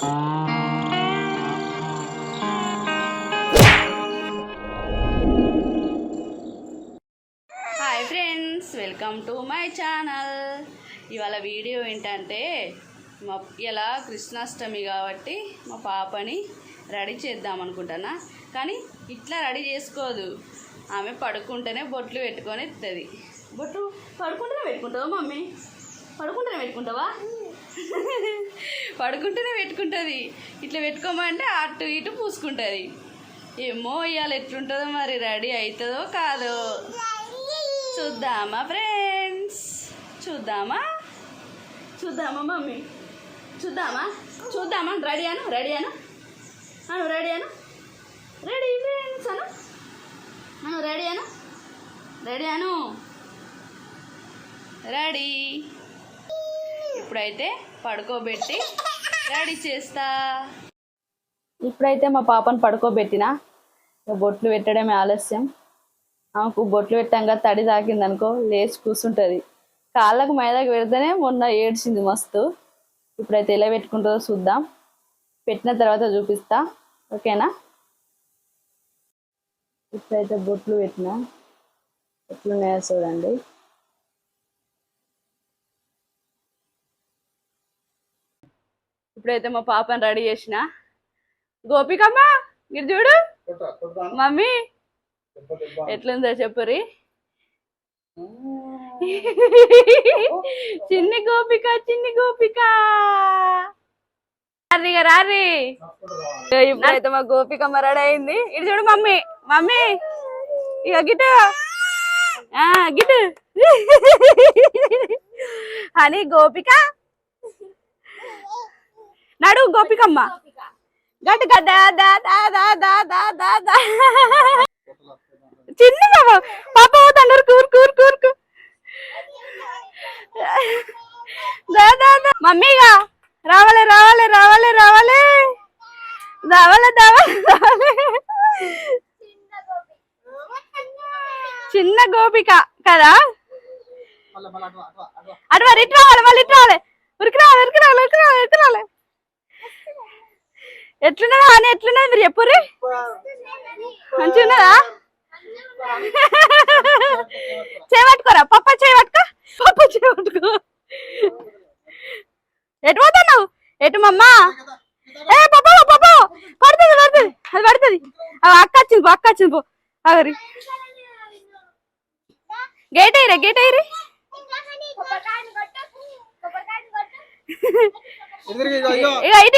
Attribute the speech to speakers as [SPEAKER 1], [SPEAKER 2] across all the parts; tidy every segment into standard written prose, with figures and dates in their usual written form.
[SPEAKER 1] Hi friends, welcome to my channel. ఇవాళ video ఏంటంటే ఇలా కృష్ణాష్టమి కాబట్టి మా పాపని రెడీ చేద్దాం అనుకుంటున్నా. కానీ ఇట్లా రెడీ చేసుకోదు, ఆమె పడుకుంటేనే బొట్లు పెట్టుకొని ఇస్తుంది. బొట్టు పడుకుంటేనే పెట్టుకుంటావా మమ్మీ? పడుకుంటేనే పెట్టుకుంటావా? పడుకుంటేనే పెట్టుకుంటుంది. ఇట్లా పెట్టుకోమంటే అటు ఇటు పూసుకుంటుంది. ఏమో ఇవాళ ఎట్లుంటుందో మరి, రెడీ అవుతుందో కాదో చూద్దామా ఫ్రెండ్స్? చూద్దామా మమ్మీ? చూద్దామా? రెడీ అను రెడీ ఫ్రెండ్స్ రెడీ. ఇప్పుడైతే పడుకోబెట్టి రెడీ చేస్తా. ఇప్పుడైతే మా పాపను పడుకోబెట్టిన. బొట్లు పెట్టడమే ఆలస్యం. ఆమెకు బొట్లు పెట్టాక తడి తాకిందనుకో లేచి కూర్చుంటుంది. కాళ్ళకు మైదాకు పెడితేనే మొన్న ఏడ్చింది మస్తు. ఇప్పుడైతే ఎలా పెట్టుకుంటుందో చూద్దాం. పెట్టిన తర్వాత చూపిస్తా, ఓకేనా? ఇప్పుడైతే బొట్లు పెట్టిన, ఎట్లున్నాయో చూడండి. ఇప్పుడైతే మా పాపని రెడీ చేసిన. గోపికమ్మ మీరు చూడు, మమ్మీ ఎట్లుందో చెప్పురి. చిన్ని గోపిక రారి. ఇప్పుడైతే మా గోపికమ్మ రెడీ అయింది. ఇది చూడు మమ్మీ ఇక గిటు అని గోపిక నడు. గోపికమ్మ గట్టు గడ్డ చిన్న పాప పోతాడు. కూరుకు మమ్మీగా రావాలి. చిన్న గోపిక కదా. అటువారు ఇటు రావాలి, మళ్ళీ ఇటు రావాలి. ఉరికి రావాలి. ఎట్లున్నదా అని ఎట్లున్నది మీరు చెప్పుర్రి. మంచిగా ఉన్నదా? చేయబట్టుకోరా పప్ప చేయబట్టుకో. ఎటు పోతున్నావు? ఎటు మమ్మా? ఏ పప్ప పడుతుంది. అది పడుతుంది. అక్క వచ్చింది పో. అగరి గేట్ అయ్యి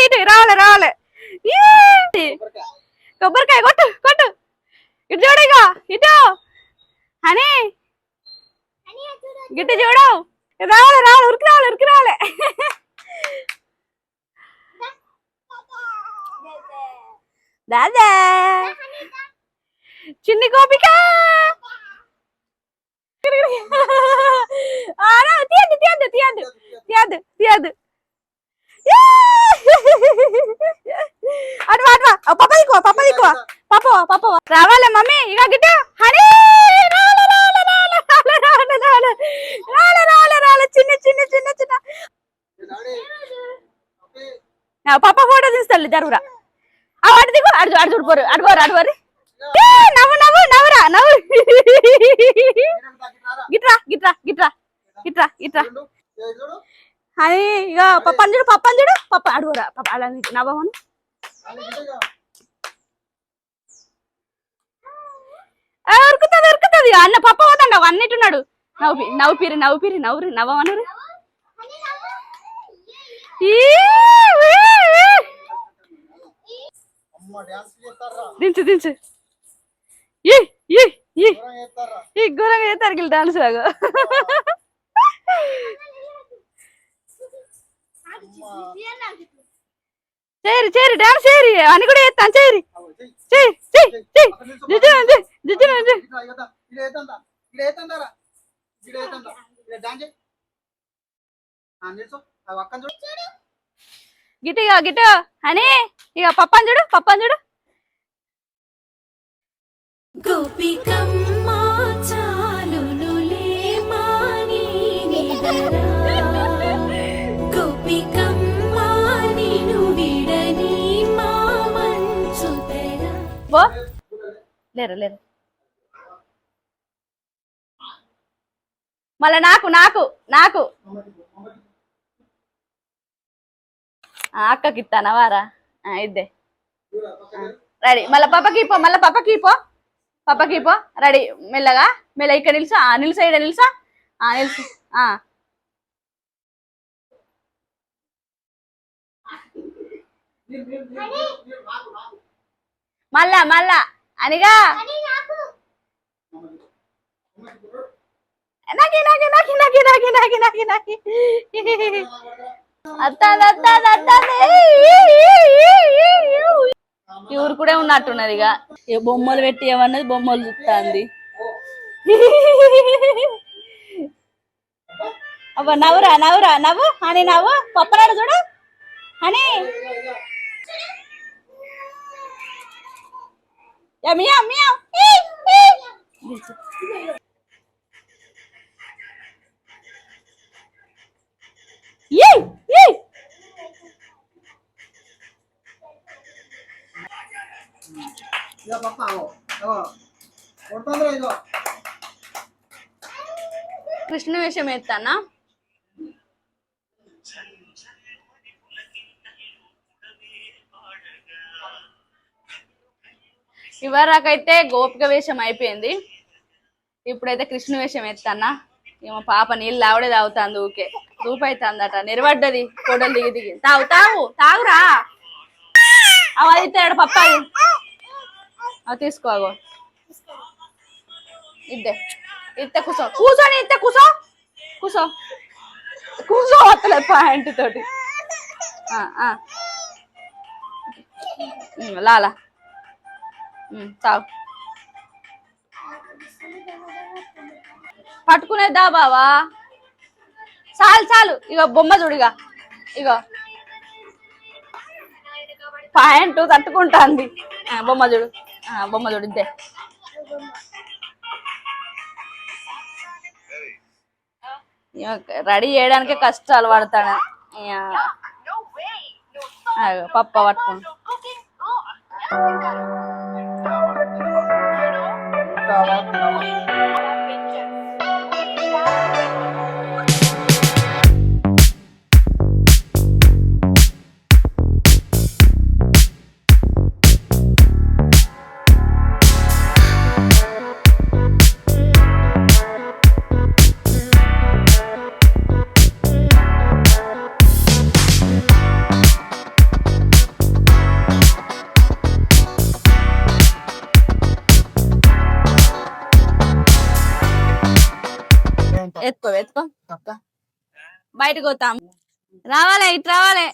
[SPEAKER 1] ఇటు రావాలి. కొబ్బరికాయ కొట్టు. ఇటు చూడు, ఇటు అని గిట్టు చూడు. రావాలి ఉరికి రావాలి. దాదా చిన్ని గోపిక తీయద్దు. పాప రావాలి మమ్మీ. ఇక గిట్ట హనీ రాలే. చిన్న పాప ఫోటో తీస్తాడు. జరుగురా అటు దిగు. అడు చూడిపోరు. అడుగోరు నవ్వు. గిట్రా అని ఇక పప్పని చూడు. పప్ప అడుగురా అలా నవ్వమను. ఉరుకుతుంది అన్న. పప్ప పోతాడు అన్నిటున్నాడు. నవ్వమను. దించు ఈ ఘోరంగా చేస్తారు వీళ్ళు డాన్స్ లాగా. చేరి డాన్స్ చేయరి అని కూడా చేస్తాను. చేరి గిట్టు అని ఇక పప్పని చూడు.
[SPEAKER 2] గోపికమ్మ చాలునులే మాని నిదరా, గోపికమ్మ నిను విడ
[SPEAKER 1] లేరు లేరు మళ్ళా నాకు నాకు నాకు అక్కకి ఇస్తానా వారా ఇద్దే రెడీ మళ్ళీ పాపకి పో రెడీ మెల్లగా మెల్ల ఇక్కడ నిల్చో నిల్సా ఇక్కడ నిల్సా నిల్సు మళ్ళా అనిగా నాకి నాకి నాకి నాకి నాకి నాకి నాకి నాకి ఊరు కూడా ఉన్నట్టున్నది ఇక బొమ్మలు పెట్టి ఏమన్నది బొమ్మలు చూస్తుంది అబ్బా నవ్వురా నవ్వురా నవ్వు అని నవ్వు పప్పరాడు చూడు అని మియా మియా కృష్ణ వేషం ఎత్తానా ఇవరాకైతే గోపిక వేషం అయిపోయింది ఇప్పుడైతే కృష్ణ వేషం ఎత్తానా ఏమో పాప నీళ్ళు లావడే తాగుతాంది ఊకే దూపైతుందట నిలబడ్డది ఫోటోలు దిగి దిగి తాగురా అవి ఇస్తాడు పప్ప అవి తీసుకోగో ఇద్దే కూర్చొని కూర్చో వస్తలేదు పాయింట్ తోటి లాలా తాగు పట్టుకునేద్దా బావా చాలు ఇక బొమ్మ చూడిగా ఇక పాయింట్ తట్టుకుంటాంది బొమ్మ చూడు ఇద్దే రెడీ చేయడానికే కష్టాలు పడతాడు పప్ప పట్టుకుని ఎత్తుకో బయటకు పోతాం రావాలి ఇటు రావాలి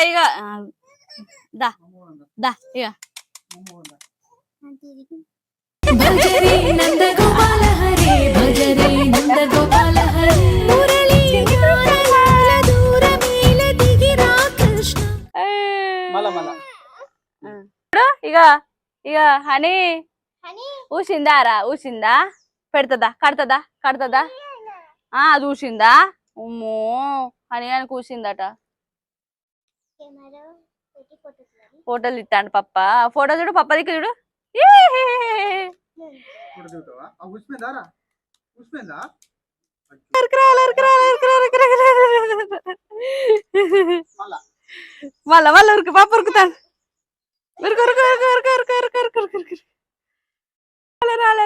[SPEAKER 1] ఇక దా ఇక
[SPEAKER 2] భజరే నంద గోపాల హరే భజరే నంద గోపాల హరే మురళీ గానలాల దూరమేల దిగిరా కృష్ణ
[SPEAKER 1] ఇక హనీ ఊసిందా పెడతదా కడతదా అది ఊసిందా అమ్మో హనీ అని కూసిందట ఫోటోలు ఇస్తాడు పప్ప ఫోటో చూడు పప్ప దిక్కు చూడు మళ్ళా ఉరికి పాప ఉరుకుతాడు రాలే